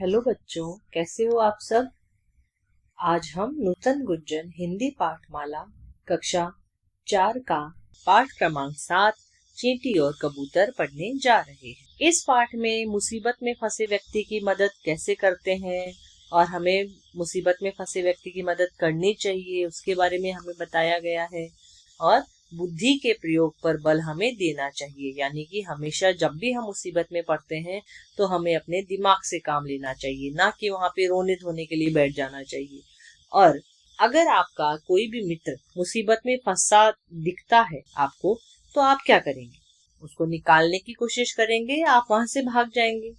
Hello बच्चों, कैसे हो आप सब। आज हम नूतन गुंजन हिंदी पाठमाला कक्षा 4 का पाठ क्रमांक 7 चींटी और कबूतर पढ़ने जा रहे हैं। इस पाठ में मुसीबत में फंसे व्यक्ति की मदद कैसे करते हैं और हमें मुसीबत में फंसे व्यक्ति की मदद करनी चाहिए उसके बारे में हमें बताया गया है। और बुद्धि के प्रयोग पर बल हमें देना चाहिए, यानी कि हमेशा जब भी हम मुसीबत में पड़ते हैं तो हमें अपने दिमाग से काम लेना चाहिए, ना कि वहां पे रोने धोने के लिए बैठ जाना चाहिए। और अगर आपका कोई भी मित्र मुसीबत में फंसा दिखता है आपको, तो आप क्या करेंगे? उसको निकालने की कोशिश करेंगे या आप वहां से भाग जाएंगे?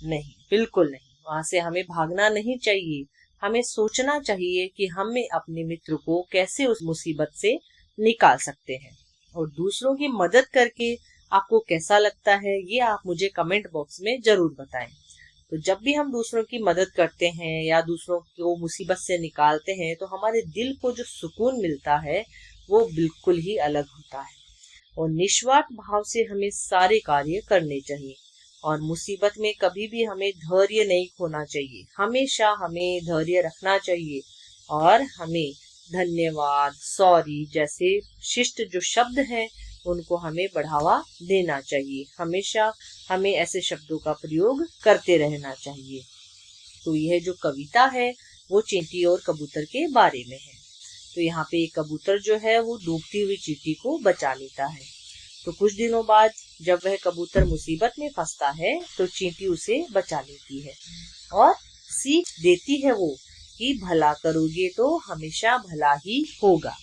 नहीं, बिल्कुल नहीं। वहां से हमें भागना नहीं चाहिए। हमें सोचना चाहिए कि हमें अपने मित्र को कैसे उस मुसीबत से निकाल सकते हैं। और दूसरों की मदद करके आपको कैसा लगता है, ये आप मुझे कमेंट बॉक्स में जरूर बताएं। तो जब भी हम दूसरों की मदद करते हैं या दूसरों को मुसीबत से निकालते हैं तो हमारे दिल को जो सुकून मिलता है वो बिल्कुल ही अलग होता है। और निस्वार्थ भाव से हमें सारे कार्य करने चाहिए। और मुसीबत में कभी भी हमें धैर्य नहीं खोना चाहिए, हमेशा हमें धैर्य रखना चाहिए। और हमें धन्यवाद, सॉरी जैसे शिष्ट जो शब्द हैं उनको हमें बढ़ावा देना चाहिए। हमेशा हमें ऐसे शब्दों का प्रयोग करते रहना चाहिए। तो यह जो कविता है वो चींटी और कबूतर के बारे में है। तो यहाँ पे एक कबूतर जो है वो डूबती हुई चींटी को बचा लेता है। तो कुछ दिनों बाद जब वह कबूतर मुसीबत में फंसता है तो चींटी उसे बचा लेती है और सीख देती है वो कि भला करोगे तो हमेशा भला ही होगा।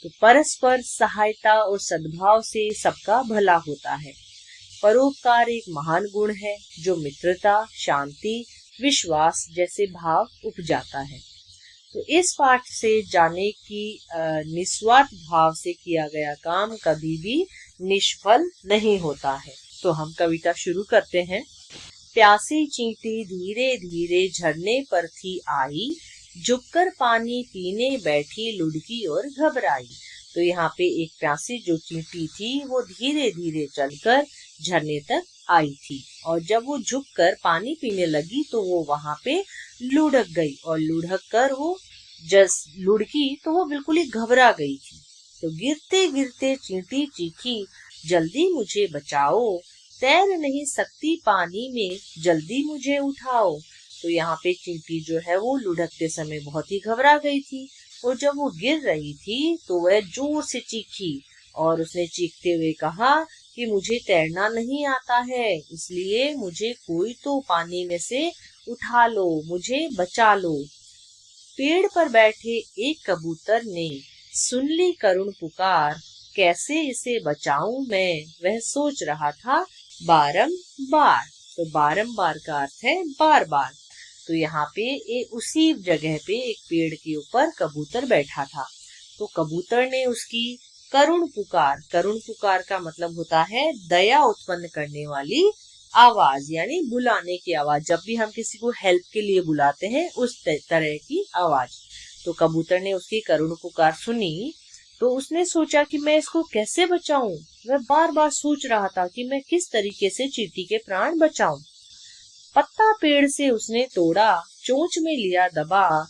तो परस्पर सहायता और सद्भाव से सबका भला होता है। परोपकार एक महान गुण है जो मित्रता, शांति, विश्वास जैसे भाव उपजाता है। तो इस पाठ से जाने की निस्वार्थ भाव से किया गया काम कभी भी निष्फल नहीं होता है। तो हम कविता शुरू करते हैं। प्यासी चींटी धीरे धीरे झरने पर थी आई, झुककर पानी पीने बैठी लुढ़की और घबराई। तो यहाँ पे एक प्यासी जो चींटी थी वो धीरे धीरे चलकर झरने तक आई थी और जब वो झुककर पानी पीने लगी तो वो वहां पे लुढ़क गई और लुढ़क कर वो लुढ़की तो वो बिल्कुल ही घबरा गई थी। तो गिरते गिरते चींटी चीखी, जल्दी मुझे बचाओ, तैर नहीं सकती पानी में, जल्दी मुझे उठाओ। तो यहाँ पे चींटी जो है वो लुढ़कते समय बहुत ही घबरा गई थी और जब वो गिर रही थी तो वह जोर से चीखी और उसने चीखते हुए कहा कि मुझे तैरना नहीं आता है, इसलिए मुझे कोई तो पानी में से उठा लो, मुझे बचा लो। पेड़ पर बैठे एक कबूतर ने सुन ली करुण पुकार, कैसे इसे बचाऊं मैं, वह सोच रहा था बारंबार। तो बारंबार का अर्थ है बार बार। तो यहाँ पे उसी जगह पे एक पेड़ के ऊपर कबूतर बैठा था। तो कबूतर ने उसकी करुण पुकार का मतलब होता है दया उत्पन्न करने वाली आवाज, यानी बुलाने की आवाज। जब भी हम किसी को हेल्प के लिए बुलाते हैं उस तरह की आवाज। तो कबूतर ने उसकी करुण पुकार सुनी तो उसने सोचा कि मैं इसको कैसे बचाऊं। वह बार बार सोच रहा था कि मैं किस तरीके से चींटी के प्राण बचाऊं। पत्ता पेड़ से उसने तोड़ा, चोंच में लिया दबा,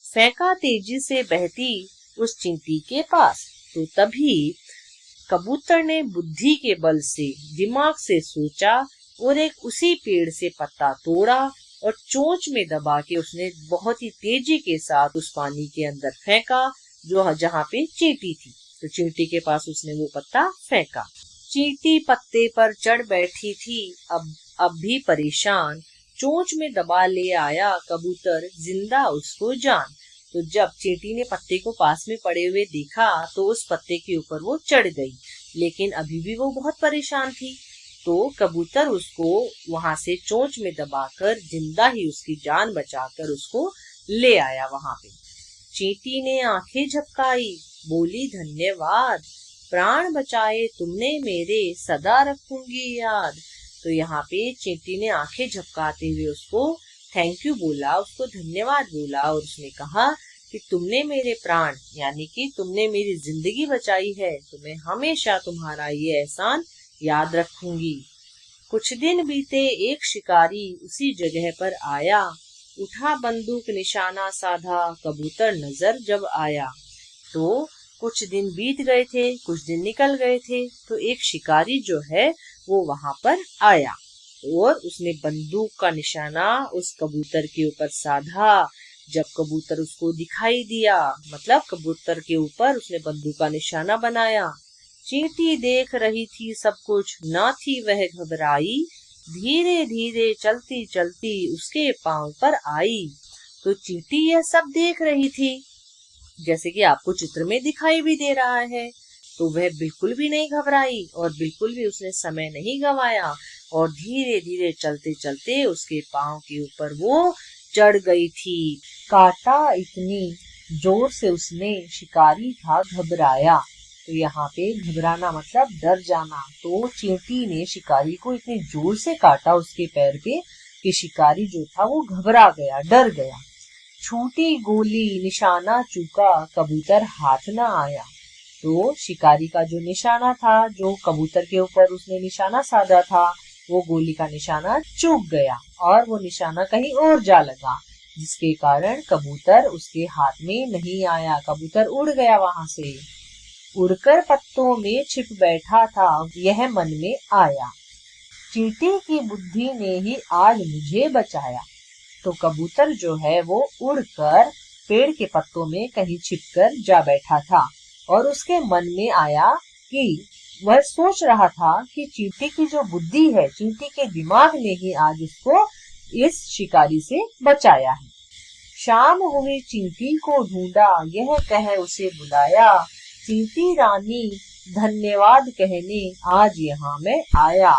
फेंका तेजी से बहती उस चींटी के पास। तो तभी कबूतर ने बुद्धि के बल से, दिमाग से सोचा और एक उसी पेड़ से पत्ता तोड़ा और चोंच में दबा के उसने बहुत ही तेजी के साथ उस पानी के अंदर फेंका जो जहाँ पे चींटी थी। तो चींटी के पास उसने वो पत्ता फेंका। चींटी पत्ते पर चढ़ बैठी थी, अब भी परेशान, चोंच में दबा ले आया कबूतर जिंदा उसको जान। तो जब चींटी ने पत्ते को पास में पड़े हुए देखा तो उस पत्ते के ऊपर वो चढ़ गई, लेकिन अभी भी वो बहुत परेशान थी। तो कबूतर उसको वहां से चोंच में दबाकर जिंदा ही उसकी जान बचाकर उसको ले आया वहां पे। चींटी ने आंखें झपकाई, बोली धन्यवाद, प्राण बचाए तुमने मेरे, सदा रखूंगी याद। तो यहाँ पे चींटी ने आंखें झपकाते हुए उसको थैंक यू बोला, उसको धन्यवाद बोला और उसने कहा कि तुमने मेरे प्राण यानी कि तुमने मेरी जिंदगी बचाई है, तो मैं हमेशा तुम्हारा ये एहसान याद रखूंगी। कुछ दिन बीते एक शिकारी उसी जगह पर आया, उठा बंदूक निशाना साधा, कबूतर नजर जब आया। तो कुछ दिन बीत गए थे, कुछ दिन निकल गए थे, तो एक शिकारी जो है वो वहां पर आया और उसने बंदूक का निशाना उस कबूतर के ऊपर साधा। जब कबूतर उसको दिखाई दिया, मतलब कबूतर के ऊपर उसने बंदूक का निशाना बनाया। चींटी देख रही थी सब कुछ, ना थी वह घबराई, धीरे धीरे चलती चलती उसके पांव पर आई। तो चींटी यह सब देख रही थी, जैसे कि आपको चित्र में दिखाई भी दे रहा है। तो वह बिल्कुल भी नहीं घबराई और बिल्कुल भी उसने समय नहीं गंवाया और धीरे धीरे चलते चलते उसके पांव के ऊपर वो चढ़ गई थी। काटा इतनी जोर से उसने, शिकारी था घबराया। तो यहाँ पे घबराना मतलब डर जाना। तो चींटी ने शिकारी को इतनी जोर से काटा उसके पैर पे कि शिकारी जो था वो घबरा गया, डर गया। छूटी गोली निशाना चूका, कबूतर हाथ न आया। तो शिकारी का जो निशाना था, जो कबूतर के ऊपर उसने निशाना साधा था, वो गोली का निशाना चूक गया और वो निशाना कहीं और जा लगा, जिसके कारण कबूतर उसके हाथ में नहीं आया। कबूतर उड़ गया वहां से, उड़कर पत्तों में छिप बैठा था, यह मन में आया। चींटी की बुद्धि ने ही आज मुझे बचाया। तो कबूतर जो है वो उड़कर पेड़ के पत्तों में कहीं छिपकर जा बैठा था और उसके मन में आया कि वह सोच रहा था कि चींटी की जो बुद्धि है, चींटी के दिमाग ने ही आज उसको इस शिकारी से बचाया है। शाम हुई चींटी को ढूंढा, यह कह उसे बुलाया, चींटी रानी धन्यवाद कहने आज यहाँ मैं आया।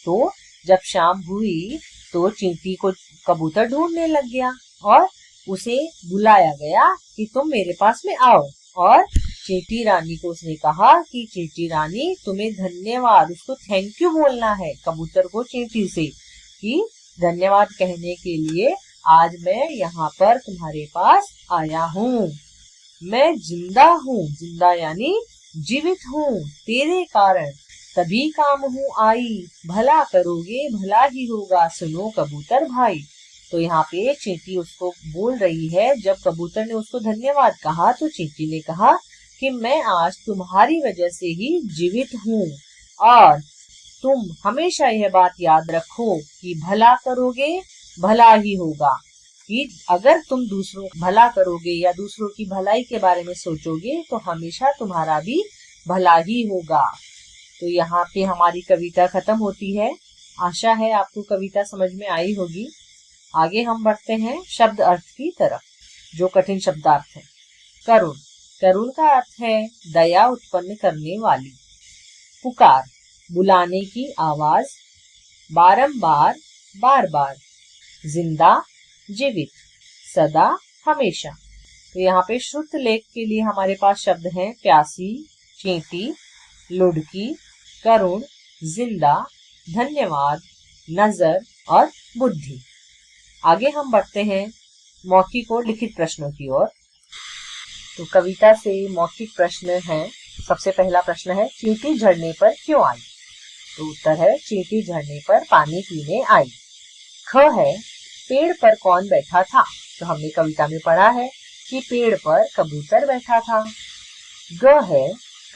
तो जब शाम हुई तो चींटी को कबूतर ढूंढने लग गया और उसे बुलाया गया कि तुम मेरे पास में आओ। और चींटी रानी को उसने कहा कि चींटी रानी तुम्हें धन्यवाद, उसको थैंक यू बोलना है कबूतर को चींटी से, कि धन्यवाद कहने के लिए आज मैं यहाँ पर तुम्हारे पास आया हूँ। मैं जिंदा हूँ, जिंदा यानी जीवित हूँ, तेरे कारण तभी काम हूँ आई, भला करोगे भला ही होगा, सुनो कबूतर भाई। तो यहाँ पे चींटी उसको बोल रही है, जब कबूतर ने उसको धन्यवाद कहा तो चींटी ने कहा कि मैं आज तुम्हारी वजह से ही जीवित हूँ और तुम हमेशा यह बात याद रखो कि भला करोगे भला ही होगा, कि अगर तुम दूसरों का भला करोगे या दूसरों की भलाई के बारे में सोचोगे तो हमेशा तुम्हारा भी भला ही होगा। तो यहाँ पे हमारी कविता खत्म होती है। आशा है आपको कविता समझ में आई होगी। आगे हम बढ़ते हैं शब्द अर्थ की तरफ, जो कठिन शब्दार्थ है। करुण, करुण का अर्थ है दया उत्पन्न करने वाली। पुकार, बुलाने की आवाज, बारंबार, बार बार। जिंदा, जीवित, सदा, हमेशा। तो यहाँ पे श्रुत लेख के लिए हमारे पास शब्द हैं प्यासी, चींटी, लुढ़की, करुण, जिंदा, धन्यवाद, नजर और बुद्धि। आगे हम बढ़ते हैं मौखिक और लिखित प्रश्नों की ओर। तो कविता से मौखिक प्रश्न है। सबसे पहला प्रश्न है, चींटी झरने पर क्यों आई? तो उत्तर है, चींटी झरने पर पानी पीने आई। ख है, पेड़ पर कौन बैठा था? तो हमने कविता में पढ़ा है कि पेड़ पर कबूतर बैठा था। ग है,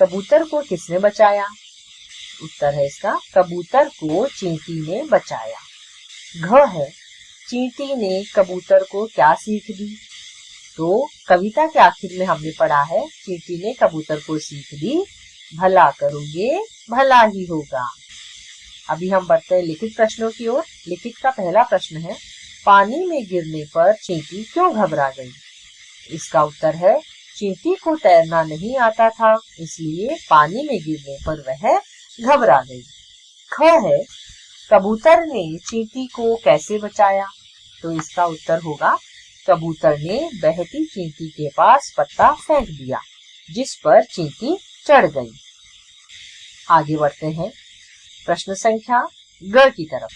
कबूतर को किसने बचाया? उत्तर है इसका, कबूतर को चींटी ने बचाया। घ है, चींटी ने कबूतर को क्या सीख दी? तो कविता के आखिर में हमने पढ़ा है, चींटी ने कबूतर को सीख दी, भला करोगे भला ही होगा। अभी हम बढ़ते हैं लिखित प्रश्नों की ओर। लिखित का पहला प्रश्न है, पानी में गिरने पर चींटी क्यों घबरा गई? इसका उत्तर है, चींटी को तैरना नहीं आता था, इसलिए पानी में गिरने पर वह घबरा गई। ख है, कबूतर ने चींटी को कैसे बचाया? तो इसका उत्तर होगा, कबूतर ने बहती चींटी के पास पत्ता फेंक दिया, जिस पर चींटी चढ़ गई। आगे बढ़ते हैं प्रश्न संख्या ग की तरफ।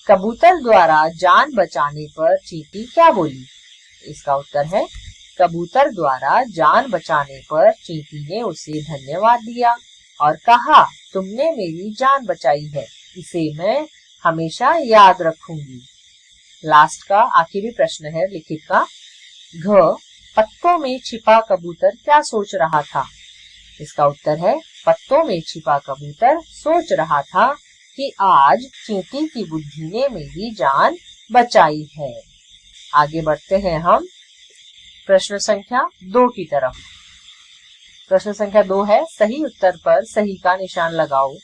कबूतर द्वारा जान बचाने पर चींटी क्या बोली? इसका उत्तर है, कबूतर द्वारा जान बचाने पर चींटी ने उसे धन्यवाद दिया और कहा, तुमने मेरी जान बचाई है, इसे मैं हमेशा याद रखूंगी। लास्ट का आखिरी प्रश्न है लिखित का। घ, पत्तों में छिपा कबूतर क्या सोच रहा था? इसका उत्तर है पत्तों में छिपा कबूतर सोच रहा था कि आज चींटी की बुद्धि ने मेरी जान बचाई है। आगे बढ़ते हैं हम प्रश्न संख्या 2 की तरफ। प्रश्न संख्या 2 है, सही उत्तर पर सही का निशान लगाओ।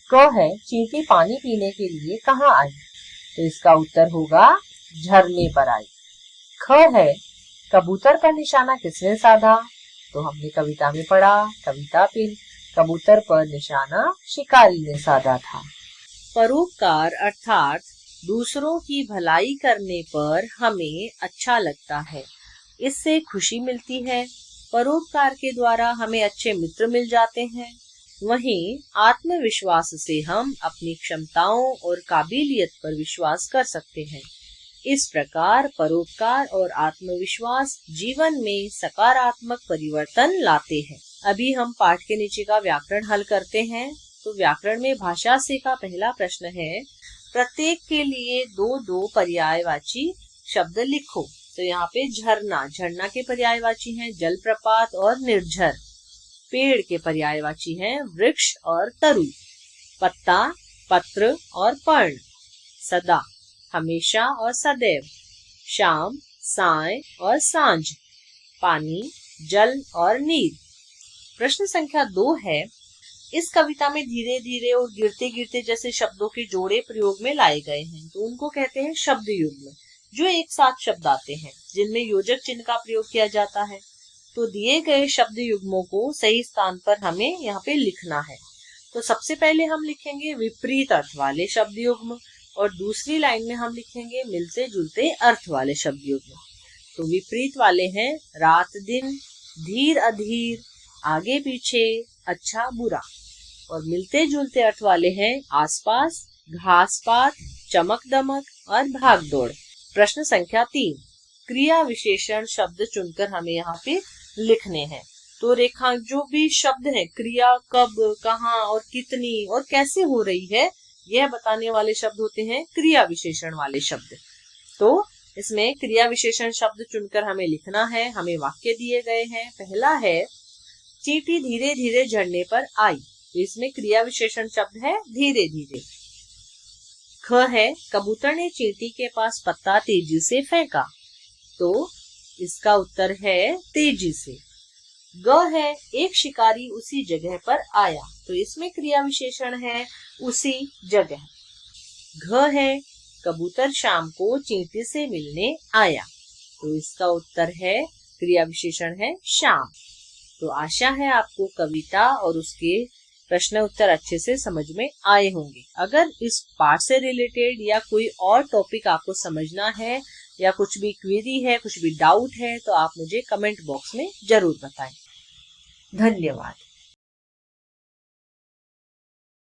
क है, चींटी पानी पीने के लिए कहाँ आई? तो इसका उत्तर होगा झरने पर आई। ख है, कबूतर पर निशाना किसने साधा? तो हमने कविता में पढ़ा, कविता पिन, कबूतर पर निशाना शिकारी ने साधा था। परोपकार अर्थात दूसरों की भलाई करने पर हमें अच्छा लगता है, इससे खुशी मिलती है। परोपकार के द्वारा हमें अच्छे मित्र मिल जाते हैं। वहीं आत्मविश्वास से हम अपनी क्षमताओं और काबिलियत पर विश्वास कर सकते हैं। इस प्रकार परोपकार और आत्मविश्वास जीवन में सकारात्मक परिवर्तन लाते हैं। अभी हम पाठ के नीचे का व्याकरण हल करते हैं। तो व्याकरण में भाषा से का पहला प्रश्न है, प्रत्येक के लिए दो दो पर्यायवाची शब्द लिखो। तो यहाँ पे झरना, झरना के पर्यायवाची हैं जलप्रपात और निर्झर। पेड़ के पर्यायवाची हैं वृक्ष और तरु। पत्ता, पत्र और पर्ण। सदा, हमेशा और सदैव। शाम, साय और सांझ। पानी, जल और नीर। प्रश्न संख्या 2 है, इस कविता में धीरे धीरे और गिरते गिरते जैसे शब्दों के जोड़े प्रयोग में लाए गए हैं, तो उनको कहते हैं शब्द युग्म, जो एक साथ शब्द आते हैं जिनमें योजक चिन्ह का प्रयोग किया जाता है। तो दिए गए शब्द युग्मों को सही स्थान पर हमें यहाँ पे लिखना है। तो सबसे पहले हम लिखेंगे विपरीत अर्थ वाले शब्द युग्म और दूसरी लाइन में हम लिखेंगे मिलते जुलते अर्थ वाले शब्द युग्म। तो विपरीत वाले हैं रात दिन, धीर अधीर, आगे पीछे, अच्छा बुरा। और मिलते जुलते अर्थ वाले हैं आसपास, घास पात, चमक दमक और भाग दौड़। प्रश्न संख्या 3, क्रिया विशेषण शब्द चुनकर हमें यहाँ पे लिखने हैं। तो रेखा जो भी शब्द है, क्रिया कब, कहाँ और कितनी और कैसे हो रही है, यह बताने वाले शब्द होते हैं क्रिया विशेषण वाले शब्द। तो इसमें क्रिया विशेषण शब्द चुनकर हमें लिखना है। हमें वाक्य दिए गए हैं। पहला है, चींटी धीरे धीरे झरने पर आई। तो इसमें क्रिया विशेषण शब्द है धीरे धीरे। ख है, कबूतर ने चींटी के पास पत्ता तेजी से फेंका। तो इसका उत्तर है तेजी से। ग है, एक शिकारी उसी जगह पर आया। तो इसमें क्रिया विशेषण है उसी जगह। घ है, कबूतर शाम को चींटी से मिलने आया। तो इसका उत्तर है क्रिया विशेषण है शाम। तो आशा है आपको कविता और उसके प्रश्न उत्तर अच्छे से समझ में आए होंगे। अगर इस पाठ से रिलेटेड या कोई और टॉपिक आपको समझना है या कुछ भी क्वेरी है, कुछ भी डाउट है, तो आप मुझे कमेंट बॉक्स में जरूर बताएं। धन्यवाद।